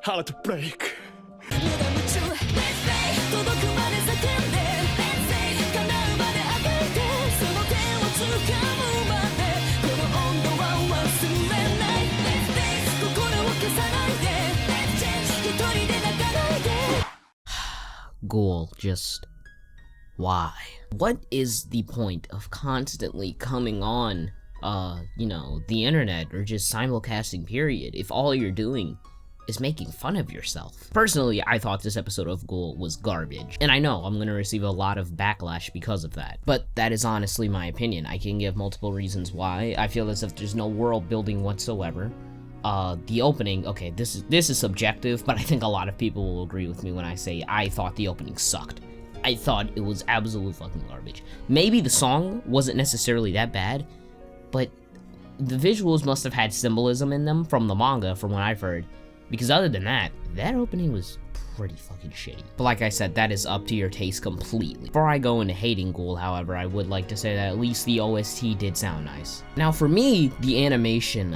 Heartbreak. Ghoul, just why? What is the point of constantly coming on, the internet or just simulcasting period if all you're doing is making fun of yourself? Personally, I thought this episode of Ghoul was garbage, and I know I'm gonna receive a lot of backlash because of that, but that is honestly my opinion. I can give multiple reasons why. I feel as if there's no world building whatsoever. The opening, okay, this is subjective, but I think a lot of people will agree with me when I say I thought the opening sucked. I thought it was absolute fucking garbage. Maybe the song wasn't necessarily that bad, but the visuals must have had symbolism in them from the manga, from what I've heard, because other than that, that opening was pretty fucking shitty. But like I said, that is up to your taste completely. Before I go into hating Ghoul, however, I would like to say that at least the OST did sound nice. Now for me, the animation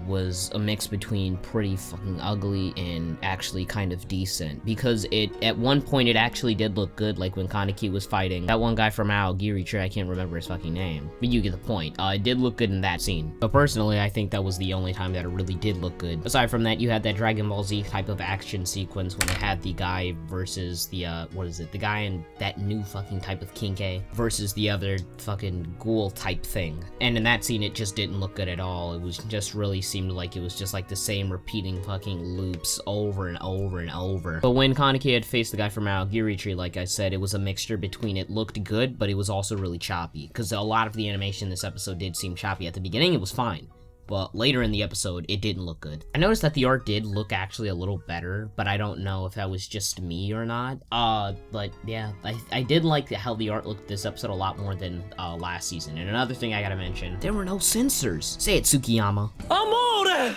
was a mix between pretty fucking ugly and actually kind of decent, because at one point it actually did look good, like when Kaneki was fighting that one guy from Aogiri, I can't remember his fucking name, but you get the point. It did look good in that scene, but personally I think that was the only time that it really did look good. Aside from that, you had that Dragon Ball Z type of action sequence when it had the guy versus the the guy in that new fucking type of Kinke versus the other fucking Ghoul type thing, and in that scene it just didn't look good at all. It was just really seemed like it was just like the same repeating fucking loops over and over and over. But when Kaneki had faced the guy from Aogiri, like I said, it was a mixture between it looked good, but it was also really choppy, because a lot of the animation in this episode did seem choppy. At the beginning it was fine, but later in the episode, it didn't look good. I noticed that the art did look actually a little better, but I don't know if that was just me or not. But yeah, I did like how the art looked this episode a lot more than last season. And another thing I gotta mention, there were no censors. Say it, Tsukiyama. Amore!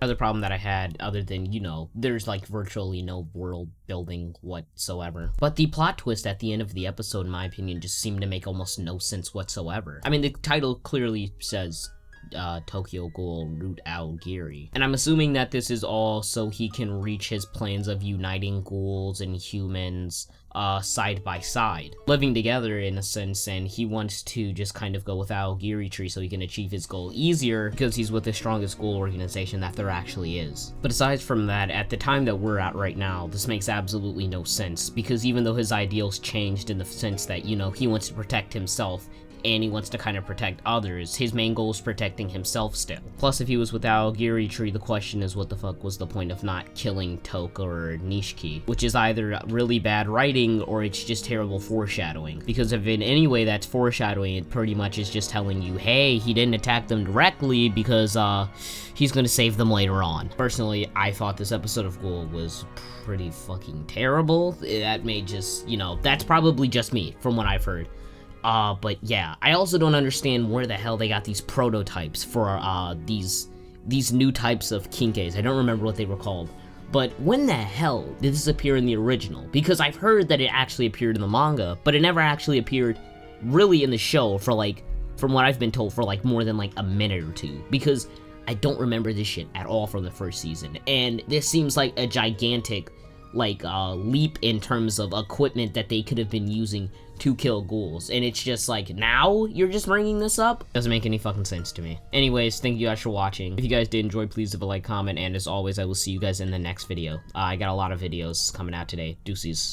Another problem that I had, other than, there's like virtually no world building whatsoever. But the plot twist at the end of the episode, in my opinion, just seemed to make almost no sense whatsoever. I mean, the title clearly says Tokyo Ghoul Root Aogiri, and I'm assuming that this is all so he can reach his plans of uniting ghouls and humans side by side, living together in a sense, and he wants to just kind of go with Aogiri so he can achieve his goal easier because he's with the strongest ghoul organization that there actually is. But aside from that, at the time that we're at right now, this makes absolutely no sense, because even though his ideals changed in the sense that, he wants to protect himself and he wants to kind of protect others, his main goal is protecting himself still. Plus, if he was with Aogiri, the question is what the fuck was the point of not killing Toka or Nishiki, which is either really bad writing or it's just terrible foreshadowing, because if in any way that's foreshadowing, it pretty much is just telling you, hey, he didn't attack them directly because he's gonna save them later on. Personally, I thought this episode of Ghoul was pretty fucking terrible. That may just, that's probably just me from what I've heard. But yeah, I also don't understand where the hell they got these prototypes for, these new types of Kinkes. I don't remember what they were called. But when the hell did this appear in the original? Because I've heard that it actually appeared in the manga, but it never actually appeared really in the show for from what I've been told, for more than a minute or two. Because I don't remember this shit at all from the first season. And this seems like a gigantic, leap in terms of equipment that they could have been using to kill ghouls, and it's just now you're just bringing this up? Doesn't make any fucking sense to me. Anyways, thank you guys for watching. If you guys did enjoy, please leave a like, comment, and as always, I will see you guys in the next video. I got a lot of videos coming out today. Deuces.